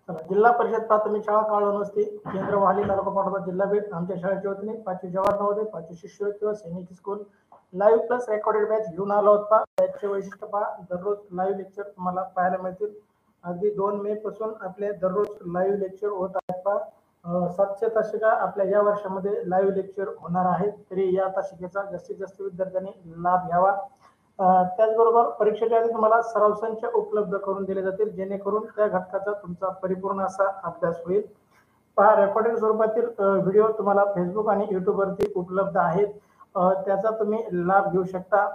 चला, जिल्हा परिषद प्राथमिक शाळा काळवणस्ती केंद्र वाहली तालुका पाटोदा जिल्हा बीड आमच्या शाळेच्या वतीने 5वी जवाहर नवोदय 5वी शिष्यवृत्ती व सैनिक school live plus recorded batch घेऊन आला होता. बॅचचे वैशिष्ट्य पहा, दररोज लाईव्ह लेक्चर तुम्हाला पाहायला मिळतील. अगदी 2 मे पासून आपले दररोज लाईव्ह लेक्चर होत आहेत. पहा 700 तासिका आपल्या या वर्षामध्ये लाईव्ह लेक्चर होणार आहेत. तरी या तासिकेचा जास्तीत जास्त विद्यार्थ्यांनी लाभ घ्यावा. त्याचबरोबर परीक्षेच्या आधी तुम्हाला सराव संच उपलब्ध करून दिले जातील, जेणेकरून त्या घटकाचा तुमचा परिपूर्ण असा अभ्यास होईल. पहा, रेकॉर्डिंग स्वरूपातील व्हिडिओ तुम्हाला फेसबुक आणि युट्यूब वरती उपलब्ध आहेत. त्याचा तुम्ही लाभ घेऊ शकता.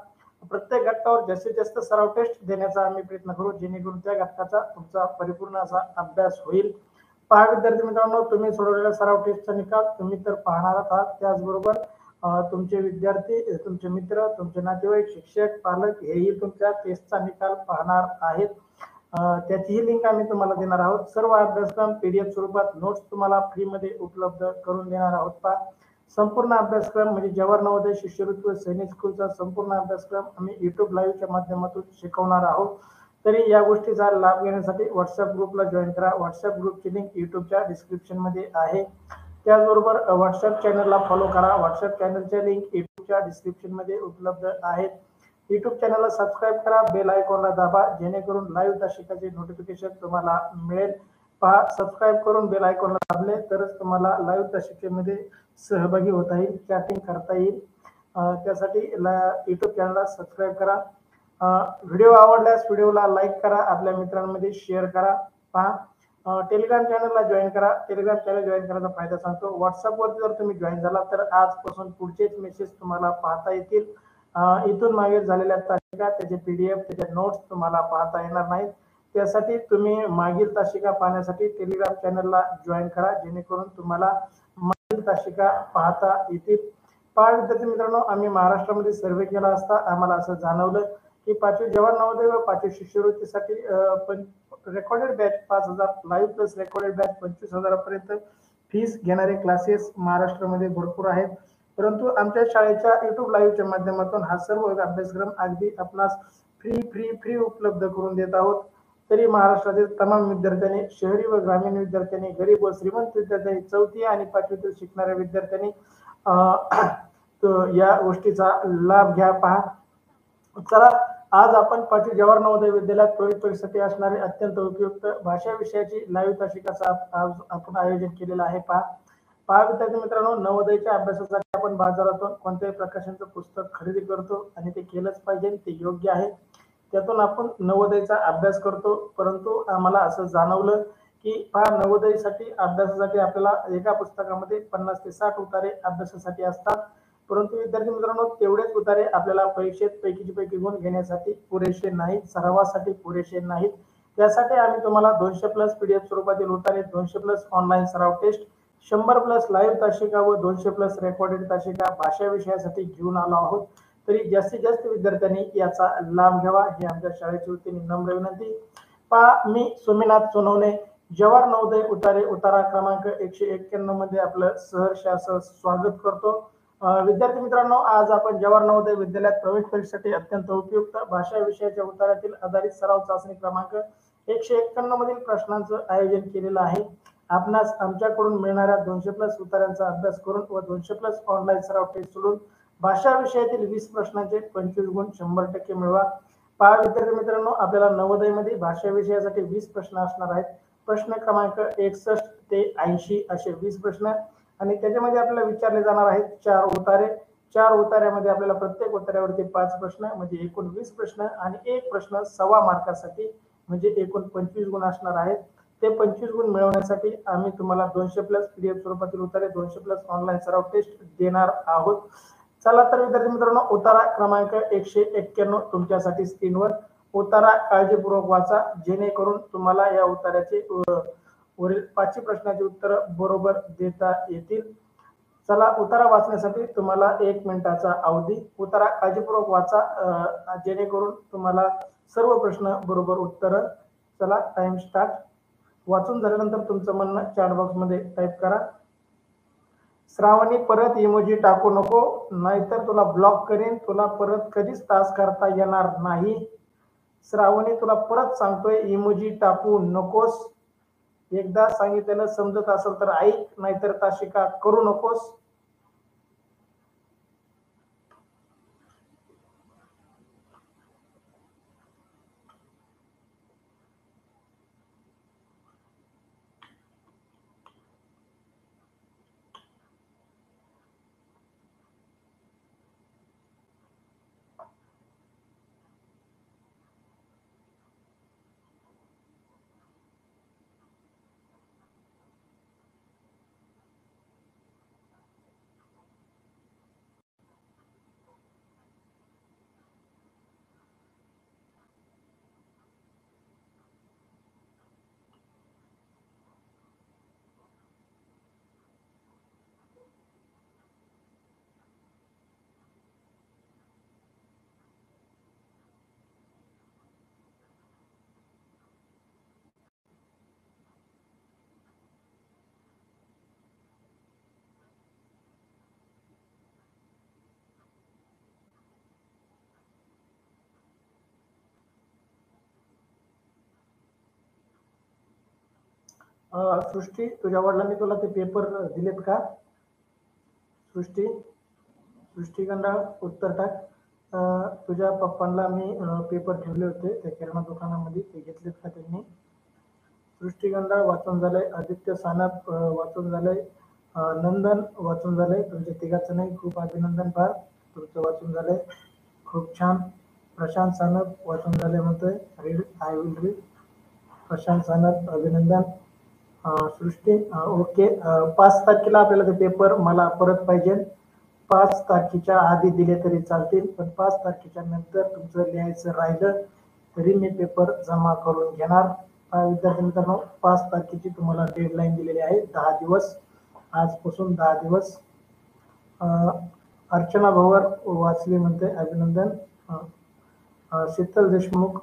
प्रत्येक घटकावर जास्तीत जास्त सराव टेस्ट देण्याचा आम्ही प्रयत्न करू, जेणेकरून त्या घटकाचा तुमचा परिपूर्ण असा अभ्यास होईल. पहा विद्यार्थी मित्रांनो, तुम्ही सोडवलेल्या सराव टेस्टचा निकाल तुम्ही तर पाहणार आहात. त्याचबरोबर तुमचे विद्यार्थी, तुमचे मित्र, तुमचे नातेवाईक, शिक्षक, पालक हेही तुमच्या टेस्टचा निकाल पाहणार आहेत. त्याचीही लिंक आम्ही तुम्हाला देणार आहोत. सर्व अभ्यासक्रम पीडीएफ स्वरूपात नोट्स तुम्हाला फ्रीमध्ये उपलब्ध करून देणार आहोत. पहा, संपूर्ण अभ्यासक्रम म्हणजे जवाहर नवोदय शिष्यवृत्ती व सैनिक स्कूलचा संपूर्ण अभ्यासक्रम आम्ही युट्यूब लाईव्हच्या माध्यमातून शिकवणार आहोत. तरी या गोष्टीचा लाभ घेण्यासाठी व्हॉट्सअप ग्रुपला जॉईन करा. व्हॉट्सअप ग्रुपची लिंक युट्यूबच्या डिस्क्रिप्शन मध्ये आहे. त्याचबरोबर व्हॉट्सअप चॅनलला फॉलो करा. व्हॉट्सअप चॅनलच्या लिंक युट्यूबच्या डिस्क्रिप्शन मध्ये उपलब्ध आहेत. युट्यूब चॅनलला सबस्क्राईब करा, बेल आयकॉनला दाबा, जेणेकरून लाईव्ह तासिकाचे नोटिफिकेशन तुम्हाला मिळेल. पहा, सबस्क्राईब करून बेल आयकॉनला दाबले तरच तुम्हाला लाईव्ह तासिकेमध्ये सहभागी होता येईल, चॅटिंग करता येईल. त्यासाठी युट्यूब चॅनलला सबस्क्राईब करा. व्हिडिओ आवडल्यास व्हिडिओला लाईक करा, आपल्या मित्रांमध्ये शेअर करा. पहा, टेलिग्राम चॅनलला जॉईन करा. टेलिग्राम चॅनल जॉईन करायचा फायदा सांगतो. व्हॉट्सअपवरती जर तुम्ही जॉईन झाला तर आजपासून पुढचेच मेसेज तुम्हाला पाहता येतील. इथून मागे झालेल्या तासिका, त्याचे पीडीएफ, त्याचे नोट्स तुम्हाला पाहता येणार नाहीत. त्यासाठी तुम्ही मागील तासिका पाहण्यासाठी टेलिग्राम चॅनलला जॉईन करा, जेणेकरून तुम्हाला मागील तासिका पाहता येतील. पहा विद्यार्थी मित्रांनो, आम्ही महाराष्ट्रामध्ये सर्वे केला असता आम्हाला असं जाणवलं की 5वी जवाहर नवोदय व 5वी शिष्यवृत्तीसाठी recorded batch 5,000, live plus recorded batch 25,000 पर्यंत फीस घेणारे क्लासेस महाराष्ट्रामध्ये भरपूर आहेत. परंतु आमच्या शाळेच्या युट्यूब लाईव्हच्या माध्यमातून हा सर्व अभ्यासक्रम अगदी आपणास फ्री उपलब्ध करून देत आहोत. तरी महाराष्ट्रातील तमाम विद्यार्थ्यांनी, शहरी व ग्रामीण विद्यार्थ्यांनी, गरीब व श्रीमंत विद्यार्थ्यांनी, 4थी आणि 5वीतील शिकणाऱ्या विद्यार्थ्यांनी या गोष्टीचा लाभ घ्या. पहा, चला, आज आपण 5वी जवाहर नवोदय विद्यालयात प्रवेश परीक्षेसाठी असणारे अत्यंत उपयुक्त भाषा विषयाची लाईव्ह तासिकाचा आपण आयोजन केलेलं आहे. पहा विद्यार्थी मित्रांनो, नवोदयच्या अभ्यासासाठी आपण बाजारातून कोणत्याही प्रकाशनचं पुस्तक खरेदी करतो आणि ते केलंच पाहिजे, ते योग्य आहे. त्यातून आपण नवोदयचा अभ्यास करतो. परंतु आम्हाला असं जाणवलं की पहा, नवोदयसाठी अभ्यासासाठी आपल्याला एका पुस्तकामध्ये 50 ते 60 उतारे अभ्यासासाठी असतात. परंतु विद्यार्थी मित्रांनो, तेवढेच उतारे आपल्याला परीक्षेत पैकीचे पैकी गुण घेण्यासाठी पुरेसे नाहीत, सरावासाठी पुरेसे नाहीत. त्यासाठी आम्ही तुम्हाला 200 प्लस पीडीएफ स्वरूपातील उतारे, 200 प्लस ऑनलाईन सराव टेस्ट, 100 प्लस लाईव्ह तासिका व 200 प्लस रेकॉर्डेड तासिका भाषा विषयासाठी घेऊन आलो आहोत. तरी जास्तीत जास्त विद्यार्थ्यांनी याचा लाभ घ्यावा, ही आमच्या शाळेची वतीने नम्र विनंती. पहा, मी सोमीनाथ सोनवणे, जवाहर नवोदय उतारे, उतारा क्रमांक 191 मध्ये आपलं सहर्ष असं स्वागत करतो. विद्यार्थी मित्रांनो, आज आपण जवाहर नवोदय विद्यालयात प्रवेश परीक्षेसाठी अत्यंत उपयुक्त भाषा विषयाच्या उतारातील आधारित सराव चाचणी क्रमांक 191 मधील प्रश्नांचं आयोजन केलेलं आहे. आपणास आमच्याकडून मिळणाऱ्या 200 प्लस उतार्यांचा अभ्यास करून व 200 प्लस ऑनलाईन सराव टेस्ट सोडून भाषा विषयातील 20 प्रश्नांचे 25 गुण 100% मिळवा. पहा विद्यार्थी मित्रांनो, आपल्याला नवोदयमध्ये भाषा विषयासाठी 20 प्रश्न असणार आहेत. प्रश्न क्रमांक 61 ते 80 असे 20 प्रश्न आणि त्याच्यामध्ये आपल्याला विचारले जाणार आहेत 4 उतारे. 4 उतार्यामध्ये आपल्याला प्रत्येक उतार्यावरती 5 प्रश्न म्हणजे एकूण 20 प्रश्न आणि एक प्रश्न 1.25 मार्कासाठी म्हणजे एकूण 25 गुण असणार आहेत. ते 25 गुण मिळवण्यासाठी आम्ही तुम्हाला 200 प्लस पीडीएफ स्वरूपातील उतारे, 200 प्लस ऑनलाईन सराव टेस्ट देणार आहोत. चला तर विद्यार्थी मित्रांनो, उतारा क्रमांक 191 तुमच्यासाठी स्क्रीनवर. उतारा काळजीपूर्वक वाचा, जेणेकरून तुम्हाला या उतार्याचे वरील 5 प्रश्नाचे उत्तर बरोबर देता येतील. चला, उतारा वाचण्यासाठी तुम्हाला 1 मिनिटाचा अवधी. उतारा काळजीपूर्वक वाचा, जेणेकरून तुम्हाला सर्व प्रश्न बरोबर उत्तर. चला, टाइम स्टार्ट. वाचून झाल्यानंतर तुमचं म्हणणं चॅट बॉक्स मध्ये टाईप करा. श्रावणी, परत इमोजी टाकू नको, नाहीतर तुला ब्लॉक करीन. तुला परत कधीच तास करता येणार नाही. श्रावणी, तुला परत सांगतोय, इमोजी टाकू नकोस. एकदा सांगितलेलं समजत असेल तर ऐक, नाहीतर ताशिका करू नकोस. सृष्टी, तुझ्या वडिलांनी तुला ते पेपर दिलेत का? सृष्टी, सृष्टी गंडाळ, उत्तर टाक. तुझ्या पप्पांना मी पेपर ठेवले होते त्या किराणा दुकानामध्ये, ते घेतलेत का त्यांनी? सृष्टी गंडाळ वाचून झालंय. आदित्य सानप वाचून झालंय. नंदन वाचून झालंय. तुमच्या तिघाचं नाही, खूप अभिनंदन. फार तुमचं वाचून झालंय, खूप छान. प्रशांत सानप वाचून झाले म्हणतोय, read, I will read. Prashant Sanap, अभिनंदन. सृष्टी, ओके. 5 तारखेला आपल्याला ते पेपर मला परत पाहिजे. 5 तारखेच्या आधी दिले तरी चालतील, पण 5 तारखेच्या नंतर तुमचं लिहायचं राहिलं तरी मी पेपर जमा करून घेणार. विद्यार्थी मित्रांनो, 5 तारखेची तुम्हाला डेडलाईन दिलेली आहे. 10 दिवस, आजपासून 10 दिवस. अर्चना भवर वाचली म्हणते, अभिनंदन. शीतल देशमुख,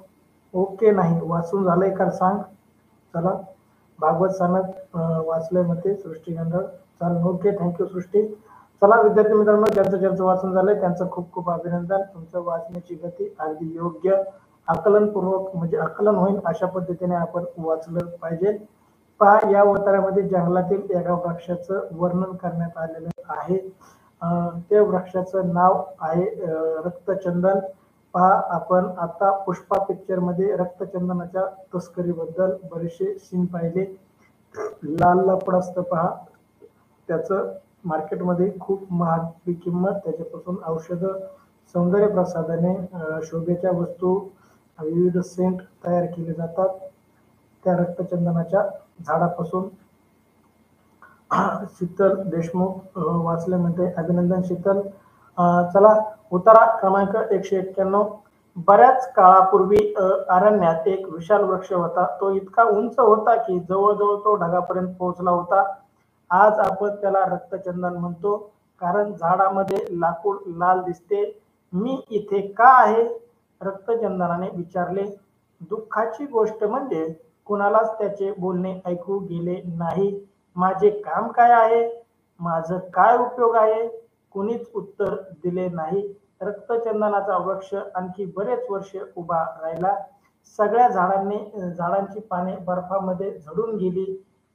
ओके. नाही वाचून झालंय का सांग. चला. भागवत सानप वाचलंय म्हणते सृष्टी गंधळ. चालेल, ओके, थँक्यू सृष्टी. चला विद्यार्थी मित्रांनो, ज्यांचं वाचून झालंय त्यांचं खूप खूप अभिनंदन. तुमचं वाचण्याची गती अगदी योग्य, आकलनपूर्वक, म्हणजे आकलन होईल अशा पद्धतीने आपण वाचलं पाहिजे. पहा, या अवतारामध्ये जंगलातील एका वृक्षाचं वर्णन करण्यात आलेलं आहे. त्या वृक्षाचं नाव आहे रक्तचंदन. पहा, आपण आता पुष्पा पिक्चर मध्ये रक्तचंदनाच्या तस्करीबद्दल बरेचसे सीन पाहिले. लाल लपड असतं पहा, त्याचं मार्केटमध्ये खूप महाग किंमत. त्याच्यापासून औषधं, सौंदर्य प्रसाधने, शोभेच्या वस्तू, विविध सेंट तयार केले जातात त्या रक्तचंदनाच्या झाडापासून. शीतल देशमुख वाचले म्हणते, अभिनंदन शीतल. चला, उतारा क्रमांक 191. बऱ्याच काळापूर्वी अरण्यात एक विशाल वृक्ष होता. तो इतका उंच होता की जवळजवळ तो ढगापर्यंत पोहोचला होता. आज आपण त्याला रक्तचंदन म्हणतो, कारण झाडामध्ये लाकूड लाल दिसते. मी इथे का आहे? रक्तचंदनाने विचारले. दुःखाची गोष्ट म्हणजे कुणालाच त्याचे बोलणे ऐकू गेले नाही. माझे काम काय आहे? माझं काय उपयोग आहे? कुणीच उत्तर दिले नाही. रक्तचंदनाचा वृक्ष आणखी बरेच वर्ष उभा राहिला. सगळ्या झाडांची पाने बर्फामध्ये झडून गेली,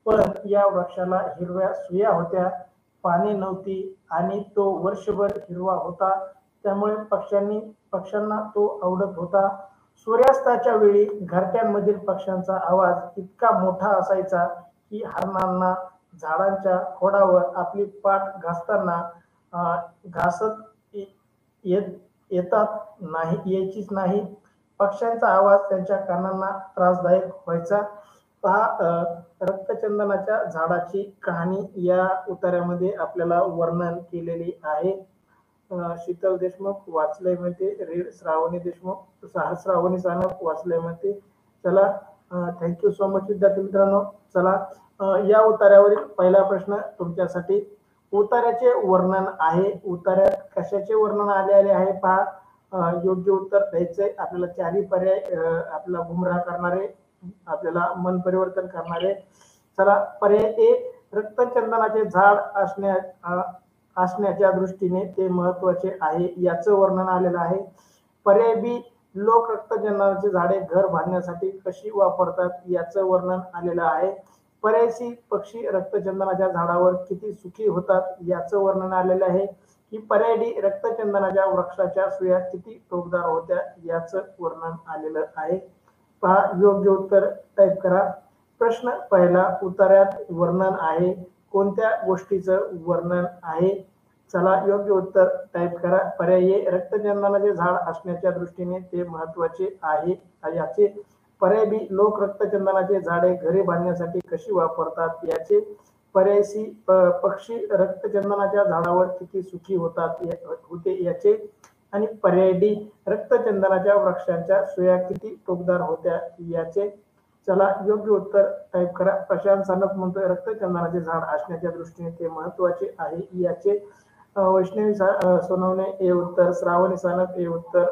पण या वृक्षाला हिरव्या सुया होत्या, पाने नव्हती, आणि तो वर्षभर हिरवा होता. त्यामुळे पक्ष्यांना तो आवडत होता. सूर्यास्ताच्या वेळी घरट्यांमधील पक्ष्यांचा आवाज इतका मोठा असायचा की हरणांना झाडांच्या खोडावर आपली पाठ घासताना घासत यायचीच नाही. पक्ष्यांचा आवाज त्यांच्या कानांना त्रासदायक व्हायचा. पहा, रक्तचंदनाच्या झाडाची कहाणी या उतार्यामध्ये आपल्याला वर्णन केलेली आहे. शीतल देशमुख वाचलंय म्हणते, रीड. श्रावणी देशमुख, श्रावणी सानप वाचलंय म्हणते. चला, थँक्यू सो मच विद्यार्थी मित्रांनो. चला, या उतार्यावरील पहिला प्रश्न तुमच्यासाठी. उतार्याचे वर्णन आहे. उतार्यात कशाचे वर्णन आलेले आहे पहा. योग्य उत्तर द्यायचंय आपल्याला. 4 पर्याय आपल्याला गुमराह करणारे, आपल्याला मन परिवर्तन करणारे. चला, पर्याय ए, रक्तचंदनाचे झाड असण्याच्या दृष्टीने ते महत्वाचे आहे, याचं वर्णन आलेलं आहे. पर्याय बी, लोक रक्तचंदनाची झाडे घर बांधण्यासाठी कशी वापरतात याचं वर्णन आलेलं आहे. पर्याय सी, पक्षी रक्तचंदनाच्या झाडावर किती सुखी होतात याचं वर्णन आलेलं आहे. की पर्याय डी, रक्तचंदनाच्या वृक्षाच्या सुया किती टोकदार होत्या याचं वर्णन आलेलं आहे. पहा योग्य उत्तर टाईप करा. प्रश्न पहिला, उतार्यात वर्णन आहे, कोणत्या गोष्टीचं वर्णन आहे? चला योग्य उत्तर टाईप करा. पर्याय ए, रक्तचंदनाचे झाड असण्याच्या दृष्टीने ते महत्वाचे आहे याचे. पर्याय बी, लोक रक्तचंदनाचे झाडे घरी बांधण्यासाठी कशी वापरतात याचे. पर्याय सी, पक्षी रक्तचंदनाच्या झाडावर किती सुखी होते याचे. आणि पर्याय डी, रक्तचंदनाच्या वृक्षांच्या सुया किती टोकदार होत्या याचे. चला योग्य उत्तर टाईप करा. प्रशांत सानप म्हणतोय रक्तचंदनाचे झाड असण्याच्या दृष्टीने ते महत्वाचे आहे याचे. वैष्णवी सोनवणे हे उत्तर, श्रावणी सानप हे उत्तर,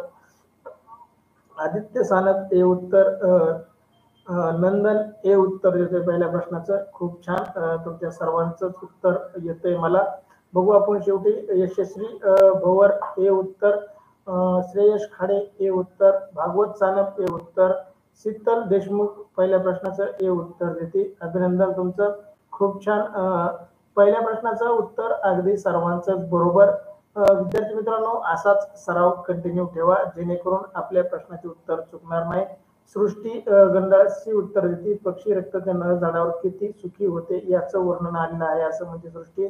आदित्य सानप हे उत्तर, नंदन हे उत्तर देतोय पहिल्या प्रश्नाचं. खूप छान, तुमच्या सर्वांचं उत्तर येतंय मला. बघू आपण शेवटी. यशस्वी भवर हे उत्तर, श्रेयश खाडे हे उत्तर, भागवत सानप हे उत्तर, शीतल देशमुख पहिल्या प्रश्नाचं हे उत्तर देते. अभिनंदन तुमचं, खूप छान. पहिल्या प्रश्नाचं उत्तर अगदी सर्वांचंच बरोबर. विद्यार्थी मित्रांनो, असाच सराव कंटिन्यू ठेवा जेणेकरून आपल्या प्रश्नाचे उत्तर चुकणार नाही. सृष्टी गंधाळी उत्तर देते, पक्षी रक्तचंदनाच्या झाडावर किती सुखी होते याचं वर्णन आलेलं आहे असं म्हणजे सृष्टी.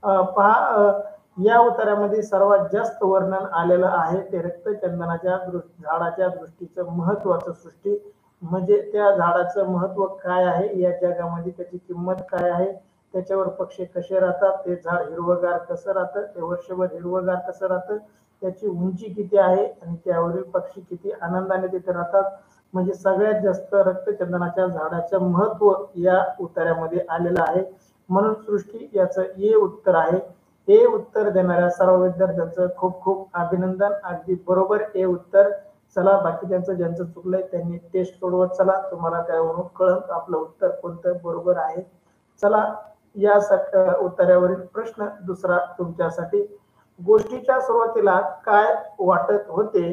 पहा या उत्तरामध्ये सर्वात जास्त वर्णन आलेलं आहे ते रक्तचंदनाच्या झाडाच्या दृष्टीचं महत्वाचं. सृष्टी म्हणजे त्या झाडाचं महत्व काय आहे या जगामध्ये, त्याची किंमत काय आहे, त्याच्यावर पक्षी कसे राहतात, ते झाड हिरवगार कसं राहतं, ते वर्षभर हिरवगार कसं राहतं, त्याची उंची किती आहे आणि त्यावरील पक्षी किती आनंदाने तिथे राहतात. म्हणजे सगळ्यात जास्त रक्तचंदनाच्या झाडाचं महत्व या उत्तरामध्ये आलेलं आहे. म्हणून सृष्टी याचं ए उत्तर आहे. ए उत्तर देणाऱ्या सर्व विद्यार्थ्यांचं खूप खूप अभिनंदन. अगदी बरोबर ए उत्तर. चला बाकीच्यांचं ज्यांचं चुकलंय त्यांनी टेस्ट सोडवत चला, तुम्हाला काय म्हणून कळत आपलं उत्तर कोणतं बरोबर आहे. चला या उत्तरावरील प्रश्न दुसरा तुमच्यासाठी. गोष्टीच्या सुरुवातीला काय वाटत होते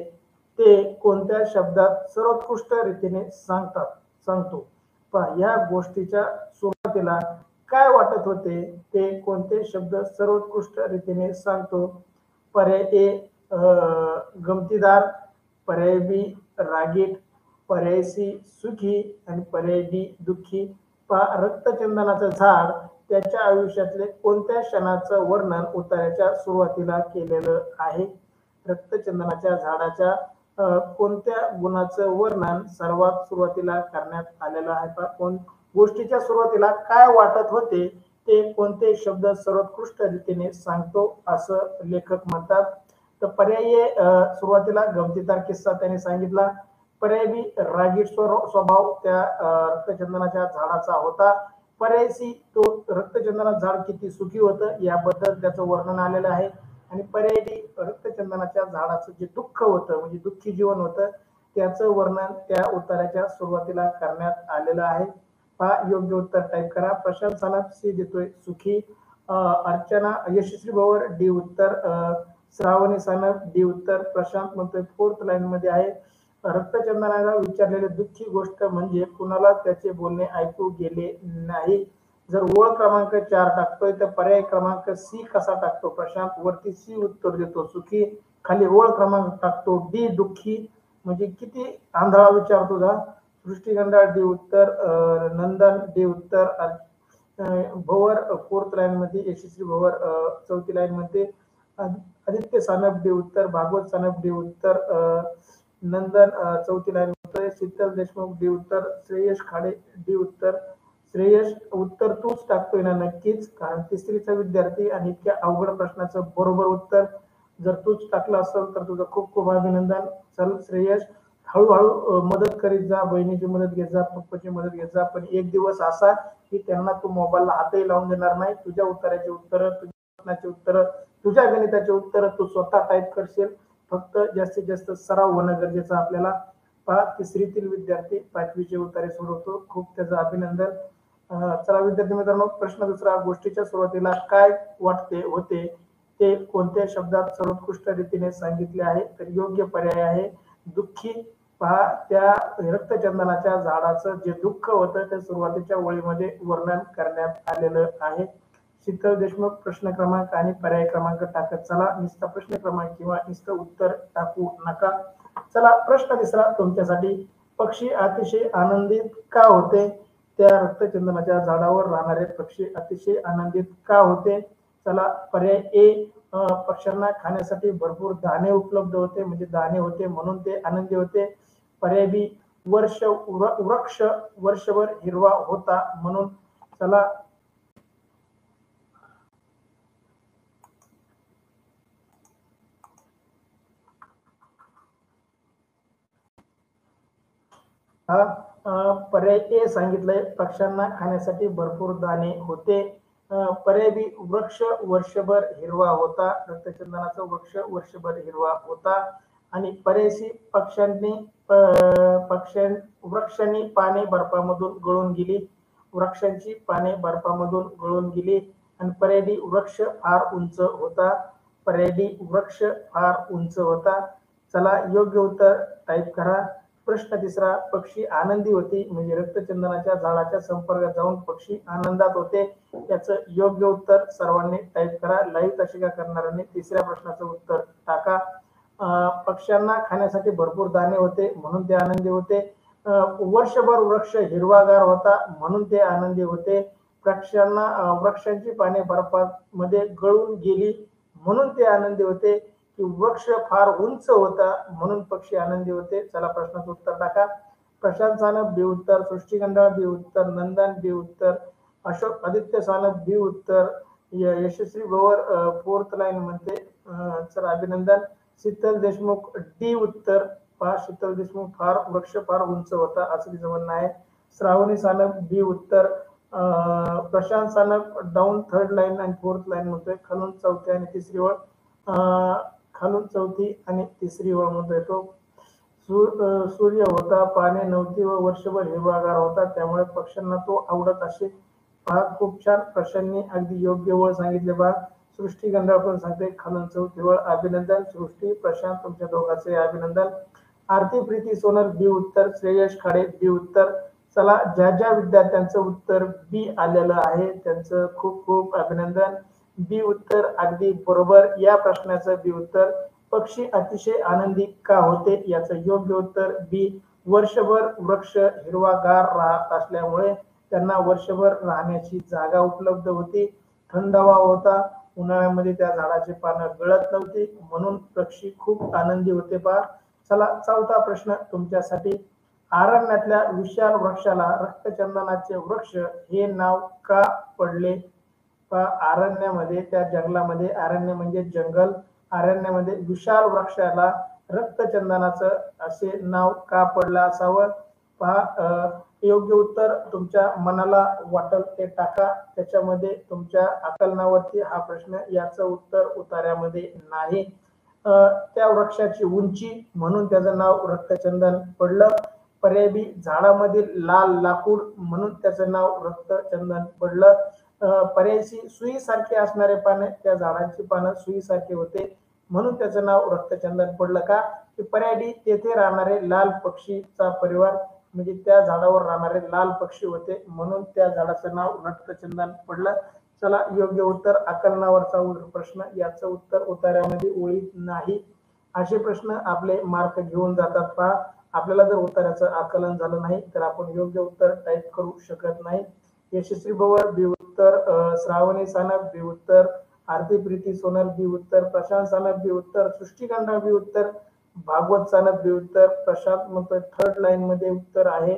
ते कोणत्या शब्दात सर्वोत्कृष्ट रीतीने सांगतो. पहा या गोष्टीच्या सुरुवातीला काय वाटत होते ते कोणते शब्द सर्वोत्कृष्ट रीतीने सांगतो. पर्याय ए गमतीदार, पर्याय बी रागीट, पर्याय सी सुखी आणि पर्याय डी दुःखी. पहा रक्तचंदनाचं झाड त्याच्या आयुष्यातले कोणत्या क्षणाचं वर्णन उतार्याच्या सुरुवातीला केलेलं आहे. रक्तचंदनाच्या झाडाच्या कोणत्या गुणाचं वर्णन सर्वात सुरुवातीला करण्यात आलेलं आहे. गोष्टीच्या सुरुवातीला काय वाटत होते ते कोणते शब्द सर्वोत्कृष्ट रीतीने सांगतो असं लेखक म्हणतात. तर पर्याय सुरुवातीला गमतीदार किस्सा त्याने सांगितला. पर्याय बी रागीट स्वभाव त्या रक्तचंदनाच्या झाडाचा होता. पर्याय सी तो रक्तचंदनाचं झाड किती सुखी होतं याबद्दल त्याचं वर्णन आलेलं आहे. आणि पर्याय डी रक्तचंदनाच्या झाडाचं जे दुःख होतं म्हणजे दुःखी जीवन होतं त्याचं वर्णन त्या उत्तराच्या सुरुवातीला करण्यात आलेलं आहे. पहा योग्य उत्तर टाईप करा. प्रशांत सानप सी देतोय सुखी, अर्चना यशस्वी भवर डी उत्तर, श्रावणी सानप डी उत्तर, प्रशांत म्हणतोय फोर्थ लाईन मध्ये आहे. रक्तचंदनाला विचारलेली दुःखी गोष्ट म्हणजे कुणाला त्याचे बोलणे ऐकू गेले नाही. जर ओळ क्रमांक 4 टाकतोय तर पर्याय क्रमांक सी कसा टाकतो. प्रशांत वरती सी उत्तर देतो सुखी, खाली ओळ क्रमांक टाकतो डी दुःखी. म्हणजे किती आंधळा विचार तुझा. सृष्टी गंधाळ डी उत्तर, नंदन डी उत्तर, भवर फोर्थ लाईन मध्ये, यशस्वी भवर चौथी लाईन मध्ये, आदित्य सानप डी उत्तर, भागवत सानप डी उत्तर, नंदन चौथी लाईन मध्ये, शीतल देशमुख डी उत्तर, श्रेयश खाडे डी उत्तर. श्रेयश उत्तर तूच टाकतोय ना नक्कीच, कारण तिसरीचा विद्यार्थी आणि इतक्या अवघड प्रश्नाचं बरोबर उत्तर जर तूच टाकलं असेल तर तुझं खूप खूप अभिनंदन. चल श्रेयश, हळूहळू मदत करीत जा, बहिणीची मदत घेत जा, पप्पाची मदत घेत जा. पण एक दिवस असा की त्यांना तू मोबाईलला हातही लावून देणार नाही. तुझ्या उत्तराचे उत्तर, तुझ्या प्रश्नाचे उत्तर, तुझ्या गणिताचे उत्तर तू स्वतः टाईप करशील. फक्त जास्तीत जास्त सराव होणं गरजेचं आपल्याला. पहा तिसरीतील विद्यार्थी 5वीचे उत्तरे सोडवतो, खूप त्याचं अभिनंदन. चला विद्यार्थी मित्रांनो, प्रश्न दुसरा. गोष्टीच्या सुरुवातीला काय वाटते होते ते कोणत्या शब्दात सर्वोत्कृष्ट रीतीने सांगितले आहे. तर योग्य पर्याय आहे दुःखी. पहा त्या रक्तचंदनाच्या झाडाचं जे दुःख होतं ते सुरुवातीच्या ओळीमध्ये वर्णन करण्यात आलेलं आहे. शीतल देशमुख प्रश्न क्रमांक आणि पर्याय क्रमांक टाकत चला. नुसता प्रश्न क्रमांक किंवा नुसतं उत्तर टाकू नका. चला प्रश्न तिसरा तुमच्यासाठी. पक्षी अतिशय आनंदित का होते? त्या रक्तचंदनाच्या झाडावर राहणारे पक्षी अतिशय आनंदित का होते? चला पर्याय ए, पक्ष्यांना खाण्यासाठी भरपूर दाणे उपलब्ध होते, म्हणजे दाणे होते म्हणून ते आनंदी होते. पर्याय बी, वृक्ष वर्षभर हिरवा होता म्हणून. चला पर्याय ए सांगितलंय, पक्ष्यांना खाण्यासाठी भरपूर दाणे होते. पर्याय बी, वृक्ष वर्षभर हिरवा होता, रक्तचंदनाचा वृक्ष वर्षभर हिरवा होता. आणि पर्याय सी, वृक्षांनी पाने बर्फामधून गळून गेली, वृक्षांची पाने बर्फामधून गळून गेली. आणि पर्याय डी, वृक्ष फार उंच होता, पर्याय डी, वृक्ष फार उंच होता. चला योग्य उत्तर टाईप करा. प्रश्न तिसरा, पक्षी आनंदी होती म्हणजे रक्तचंदनाच्या झाडाच्या संपर्कात जाऊन पक्षी आनंदात होते, याचं योग्य उत्तर सर्वांनी टाईप करा. लाईव्ह तासिका करणाऱ्यांनी तिसऱ्या प्रश्नाचं उत्तर टाका. पक्ष्यांना खाण्यासाठी भरपूर दाणे होते म्हणून ते आनंदी होते. वर्षभर वृक्ष हिरवागार होता म्हणून ते आनंदी होते. वृक्षांची पाने बर्फामध्ये गळून गेली म्हणून ते आनंदी होते. की वृक्ष फार उंच होता म्हणून पक्षी आनंदी होते. चला प्रश्नाचं उत्तर टाका. प्रशांत सानप बी उत्तर, सृष्टी गंडाळ बी उत्तर, नंदन बी उत्तर, अशोक आदित्य सानप बी उत्तर, यशस्वी भवर फोर्थ लाईन मध्ये. चला अभिनंदन. शीतल देशमुख डी उत्तर. पहा शीतल देशमुख फार वृक्ष फार उंच होता असं तिचं म्हणणं आहे. श्रावणी सानप बी उत्तर. Prashant Sanap down third line आणि फोर्थ लाईन म्हणतोय, खालून चौथी आणि तिसरी ओळ, खालून चौथी आणि तिसरी ओळ म्हणतोय तो. सूर्य होता, पाने नव्हती व वर्षभर हिरवागार होता त्यामुळे पक्ष्यांना तो आवडत असे. पहा खूप छान, प्रशांतनी अगदी योग्य ओळ सांगितले. पहा सृष्टी गंडाळ पण सांगते खालून चौथी ओळ. अभिनंदन सृष्टी, प्रशांत, तुमच्या दोघांचे अभिनंदन. आरती प्रीती सोनल बी उत्तर, श्रेयश खाडे बी उत्तर. चला ज्या ज्या विद्यार्थ्यांचं उत्तर बी आलेलं आहे त्यांचं खूप खूप अभिनंदन. बी उत्तर अगदी बरोबर. या प्रश्नाचं बी उत्तर, पक्षी अतिशय आनंदी का होते याचं योग्य उत्तर बी, वर्षभर वृक्ष हिरवागार राहत असल्यामुळे त्यांना वर्षभर राहण्याची जागा उपलब्ध होती, थंडावा होता, उन्हाळ्यामध्ये त्या झाडाची पानं गळत नव्हती म्हणून पक्षी खूप आनंदी होते. पहा चला चौथा प्रश्न तुमच्यासाठी. अरण्यातल्या विशाल वृक्षाला रक्तचंदनाचे वृक्ष हे नाव का पडले? अरण्यामध्ये, त्या जंगलामध्ये, अरण्य म्हणजे जंगल, अरण्यामध्ये विशाल वृक्षाला रक्तचंदनाचं असे नाव का पडलं असावं? पहा योग्य उत्तर तुमच्या मनाला वाटल ते टाका. त्याच्यामध्ये तुमच्या आकलनावरती हा प्रश्न, याचं उत्तर उतार्यामध्ये नाही. त्या वृक्षाची उंची म्हणून त्याचं नाव रक्तचंदन पडलं. पर्याय बी, झाडामधील लाल लाकूड म्हणून त्याचं नाव रक्तचंदन पडलं. पर्याय सी, सुई सारखे असणारे पाने, त्या झाडांची पानं सुई सारखे होते म्हणून त्याचं नाव रक्तचंदन पडलं का? की पर्याय डी, तेथे राहणारे लाल पक्षीचा परिवार म्हणजे त्या झाडावर राहणारे लाल पक्षी होते म्हणून त्या झाडाचं नाव रक्तचंदन पडलं. चला योग्य उत्तर आकलनावरचा प्रश्न, याचं उत्तर उतार्यामध्ये ओळीत नाही. असे प्रश्न आपले मार्क घेऊन जातात. पहा आपल्याला जर उत्तराचं आकलन झालं नाही तर आपण योग्य उत्तर टाईप करू शकत नाही. यशस्वी भवर बी उत्तर, श्रावणी सानप बी उत्तर, आरती प्रीती सोनल बी उत्तर, प्रशांत सानप बी उत्तर, सृष्टी गंडाळ बी उत्तर, भागवत सानप बी उत्तर. प्रशांत म्हणतोय थर्ड लाईन मध्ये उत्तर आहे.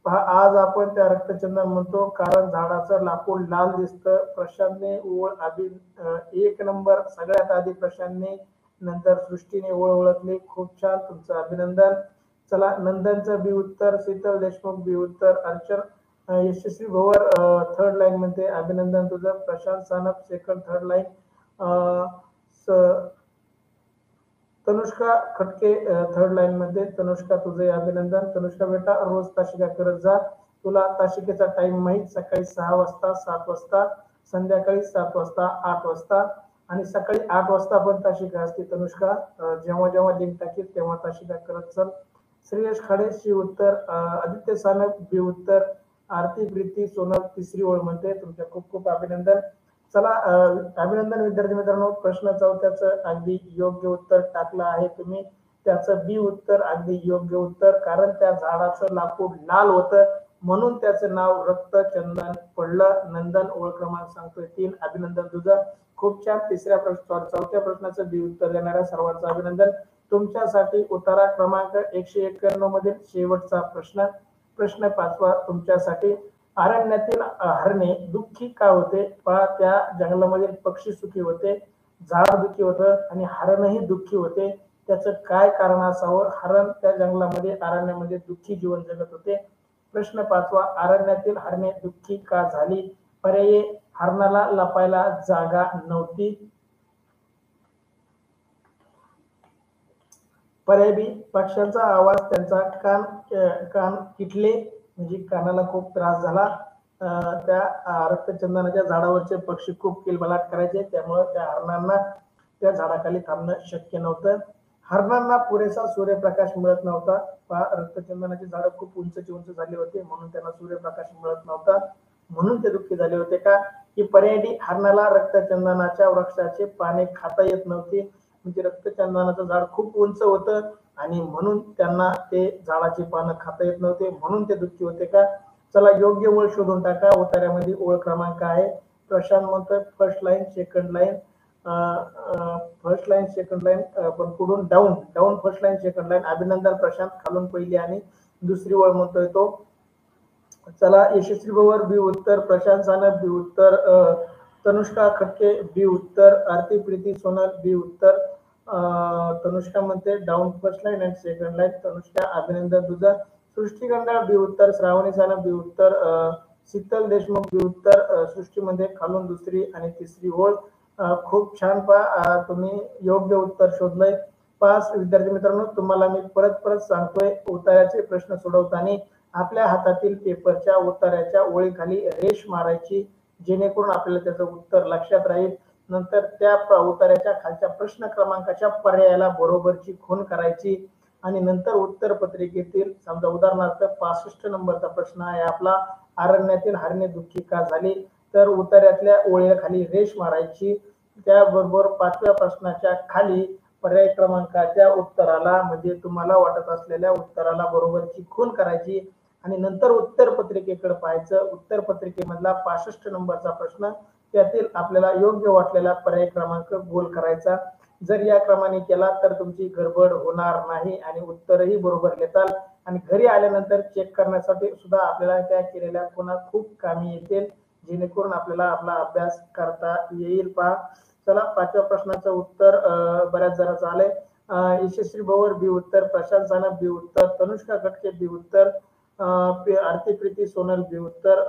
आज आपण त्या रक्तचंदन म्हणतो कारण झाडाचं लाकूड लाल दिसतं. प्रशांतने ओळ आधी एक नंबर, सगळ्यात आधी प्रशांतने, नंतर सृष्टीने ओळ ओळखली. खूप छान, तुमचं अभिनंदन. चला नंदनचं बी उत्तर, शीतल देशमुख बी उत्तर, अर्चन यशस्वी भवर थर्ड लाईन मध्ये अभिनंदन तुझं. Prashant Sanap second third line. Tanushka खटके थर्ड लाईन मध्ये. तनुष्का तुझे अभिनंदन. तनुष्का बेटा रोज तासिका करत जा, तुला तासिकेचा टाइम माहीत, सकाळी 6 वाजता, 7 वाजता, संध्याकाळी 7 वाजता, 8 वाजता. आणि सकाळी 8 वाजता पण तासिका असते तनुष्का. जेव्हा जेव्हा लिंक टाकेल तेव्हा तासिका करत चल. श्रेयश खाडे सी उत्तर, आदित्य सानप बी उत्तर, आरती प्रीती सोनल तिसरी ओळ म्हणते. तुमच्या खूप खूप अभिनंदन. चला अभिनंदन विद्यार्थी मित्रांनो. प्रश्न 4चं अगदी योग्य उत्तर टाकलं आहे तुम्ही. त्याचं बी उत्तर अगदी योग्य उत्तर, कारण त्या झाडाचं लाकूड लाल होतं म्हणून त्याचं नाव रक्तचंदन पडलं. नंदन ओळ क्रमांक सांगतोय 3. अभिनंदन तुझं, खूप छान. चौथ्या प्रश्नाचं बी उत्तर देणाऱ्या सर्वांचं अभिनंदन. तुमच्यासाठी उतारा क्रमांक 191 मधील शेवटचा प्रश्न. प्रश्न 5वा तुमच्यासाठी. अरण्यातील हरणे दुःखी का होते? पहा, त्या जंगलामधील पक्षी सुखी होते, झाड दुःखी होतं आणि हरणही दुःखी होते. त्याचं काय कारण असावं? हरण त्या जंगलामध्ये अरण्यामध्ये दुःखी जीवन जगत होते. प्रश्न 5वा. अरण्यातील हरणे दुःखी का झाली? पर्याय: हरणाला लपायला जागा नव्हती. पर्याय बी: पक्ष्यांचा आवाज त्यांचा कान किटले, म्हणजे कानाला खूप त्रास झाला. त्या रक्तचंदनाच्या झाडावरचे पक्षी खूप किलबिलाट करायचे, त्यामुळे त्या हरणांना त्या झाडाखाली थांबणं शक्य नव्हतं. हरणांना पुरेसा सूर्यप्रकाश मिळत नव्हता. रक्तचंदनाची झाडं खूप उंचची उंच झाली होती म्हणून त्यांना सूर्यप्रकाश मिळत नव्हता, म्हणून ते दुःखी झाले होते का? की पर्याय डी: हरणाला रक्तचंदनाच्या वृक्षाचे पाने खाता येत नव्हती. म्हणजे रक्तचंदनाचं झाड खूप उंच होतं आणि म्हणून त्यांना ते झाडाची पानं खाता येत नव्हते, म्हणून ते दुःखी होते का? चला योग्य ओळ शोधून टाका. उतार्यामध्ये ओळ क्रमांक आहे. प्रशांत म्हणतोय first line second line, first line second line, पण पुढून down first line second line. अभिनंदन प्रशांत, खालून पहिली आणि दुसरी ओळ म्हणतोय तो. चला यशस्वी बरोबर बी उत्तर, प्रशांत सानप बी उत्तर, तनुष्का खटके बी उत्तर, आरती प्रीती सोनल बी उत्तर. तनुष्का म्हणते down first line and second line. Tanushka अभिनंदन तुझं. सृष्टी गंडाळ बी उत्तर, श्रावणी सानप बी उत्तर, शीतल देशमुख बी उत्तर. सृष्टीमध्ये खालून दुसरी आणि तिसरी ओळ. खूप छान. पहा, तुम्ही योग्य उत्तर शोधलंय. 5 विद्यार्थी मित्रांनो, तुम्हाला मी परत सांगतोय, उतार्याचे प्रश्न सोडवताना आपल्या हातातील पेपरच्या उतार्याच्या ओळीखाली रेष मारायची, जेणेकरून आपल्याला त्याचं उत्तर लक्षात राहील. नंतर त्या उतार्याच्या खालच्या प्रश्न क्रमांकाच्या पर्यायाला बरोबरची खूण करायची आणि नंतर उत्तर पत्रिकेतील, समजा उदाहरणार्थ 65 नंबरचा प्रश्न आहे आपला, अरण्यातील हरणे दुःखी का झाली, तर उतार्यातल्या ओळीखाली रेष मारायची. त्याबरोबर 5व्या प्रश्नाच्या खाली पर्याय क्रमांकाच्या उत्तराला, म्हणजे तुम्हाला वाटत असलेल्या उत्तराला बरोबरची खूण करायची आणि नंतर उत्तर पत्रिकेकडे पाहायचं. उत्तर पत्रिकेमधला 65 नंबरचा प्रश्न, त्यातील आपल्याला योग्य वाटलेला पर्याय क्रमांक गोल करायचा. जर या क्रमाने केला तर तुमची गडबड होणार नाही आणि उत्तरही बरोबर येताल आणि घरी आल्यानंतर चेक करण्यासाठी सुद्धा आपल्याला त्या केलेल्या खुणा खूप कामी येतील, जेणेकरून आपल्याला आपला अभ्यास करता येईल. पहा, चला 5व्या प्रश्नाचं उत्तर बऱ्याच जणांचं आलंय. यशस्वी भवर बी उत्तर, प्रशांत सानप बी उत्तर, तनुष्का खटके बी उत्तर, आरती प्रीती सोनल बी उत्तर,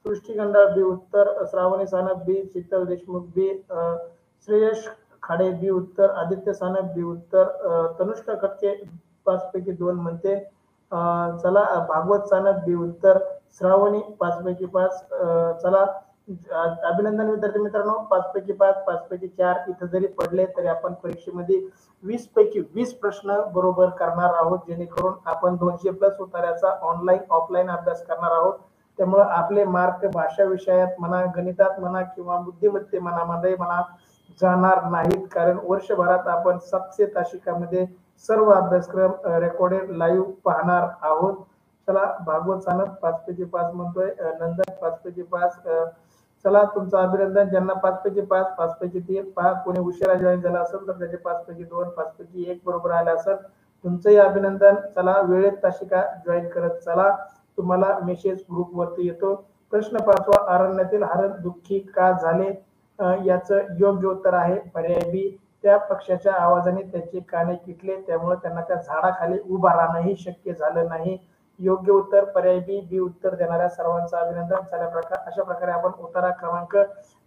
सृष्टी गंडाळ बी उत्तर, श्रावणी सानप बी, शीतल देशमुख बी, श्रेयश खाडे बी उत्तर, आदित्य सानप बी उत्तर, तनुष्का खटके 5 पैकी 2 म्हणते. चला भागवत सानप बी उत्तर, श्रावणी 5 पैकी 5. चला अभिनंदन विद्यार्थी मित्रांनो, 5 पैकी 5, 5 पैकी 4 इथं जरी पडले तरी आपण परीक्षेमध्ये 20 पैकी 20 प्रश्न बरोबर करणार आहोत, जेणेकरून आपण 200+ उतार्याचा ऑनलाईन ऑफलाईन अभ्यास करणार आहोत. त्यामुळे आपले मार्क भाषा विषयात म्हणा, गणितात म्हणा किंवा बुद्धिमत्ते मनामध्ये म्हणा जाणार नाहीत, कारण वर्षभरात आपण 700 तासिकामध्ये सर्व अभ्यासक्रम रेकॉर्डेड लाईव्ह पाहणार आहोत. चला भागवत सानप 5 पैकी 5 म्हणतोय, नंदन 5 पैकी 5. चला तुमचं अभिनंदन. ज्यांना 5 पैकी 5, 5 पैकी 3, पहा कोणी उशिरा जॉईन झाला असेल तर त्याचे 5 पैकी 2, 5 पैकी 1 बरोबर आले असेल, तुमचंही अभिनंदन. चला वेळेत तासिका जॉईन करत चला, तुम्हाला मेसेज ग्रुप वरती येतो. प्रश्न 5वा, अरण्यातील हरण दुःखी का झाले, याचं योग्य उत्तर आहे पर्याय बी, त्या पक्षाच्या आवाजाने त्याचे काने किटले, त्यामुळे त्यांना त्या झाडाखाली उभा राहणंही शक्य झालं नाही. योग्य उत्तर पर्याय बी. बी उत्तर देणाऱ्या सर्वांचं अभिनंदन. अशा प्रकारे आपण उतारा क्रमांक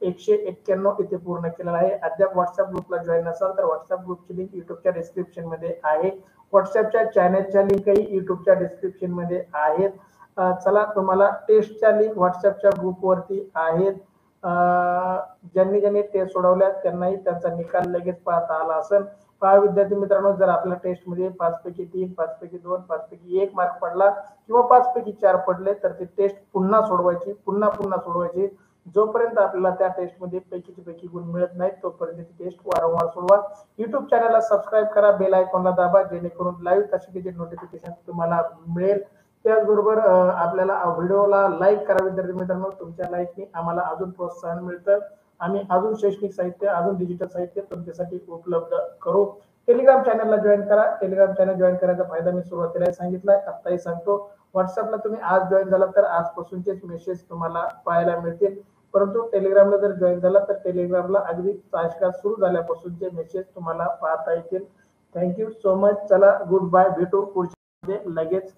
191 इथे पूर्ण केलेला आहे. अद्याप व्हॉट्सअप ग्रुपला जॉईन नसाल तर व्हॉट्सअप ग्रुपची लिंक युट्यूबच्या डिस्क्रिप्शन मध्ये आहे. व्हॉट्सअपच्या चॅनेलच्या लिंकही युट्यूबच्या डिस्क्रिप्शन मध्ये आहेत. चला तुम्हाला टेस्टच्या लिंक व्हॉट्सअपच्या ग्रुपवरती आहेत. ज्यांनी ज्यांनी टेस्ट सोडवल्या त्यांनाही त्यांचा निकाल लगेच पाहता आला असेल. पहा विद्यार्थी मित्रांनो, जर आपल्या टेस्टमध्ये 5 पैकी 3, 5 पैकी 2, 5 पैकी 1 मार्क पडला किंवा 5 पैकी 4 पडले तर ती टेस्ट पुन्हा सोडवायची, पुन्हा सोडवायची. जोपर्यंत आपल्याला त्या टेस्टमध्ये पैकीचे पैकी गुण मिळत नाहीत तोपर्यंत ती टेस्ट वारंवार सोडवा. युट्यूब चॅनलला सबस्क्राईब करा, बेल आयकॉनला दाबा, जेणेकरून लाईव्ह तासिकेचे नोटिफिकेशन तुम्हाला मिळेल. त्याचबरोबर आपल्याला व्हिडिओला लाईक करा विद्यार्थी मित्रांनो. तुमच्या लाईकने आम्हाला अजून प्रोत्साहन मिळतं. आम्ही अजून शैक्षणिक साहित्य, अजून डिजिटल साहित्य तुमच्यासाठी उपलब्ध करू. टेलिग्राम चॅनलला जॉईन करा. टेलिग्राम चॅनल जॉईन करायचा फायदा मी सुरुवातीला सांगितलाय, आत्ताही सांगतो. व्हॉट्सअपला तुम्ही आज जॉईन झाला तर आजपासूनचेच मेसेज तुम्हाला पाहायला मिळतील. परंतु टेलिग्रामला जर जॉईन झाला तर टेलिग्रामला अगदी तासगाव सुरू झाल्यापासूनचे मेसेज तुम्हाला पाहता येतील. Thank you so much. चला गुड बाय, भेटू पुढच्या लगेच.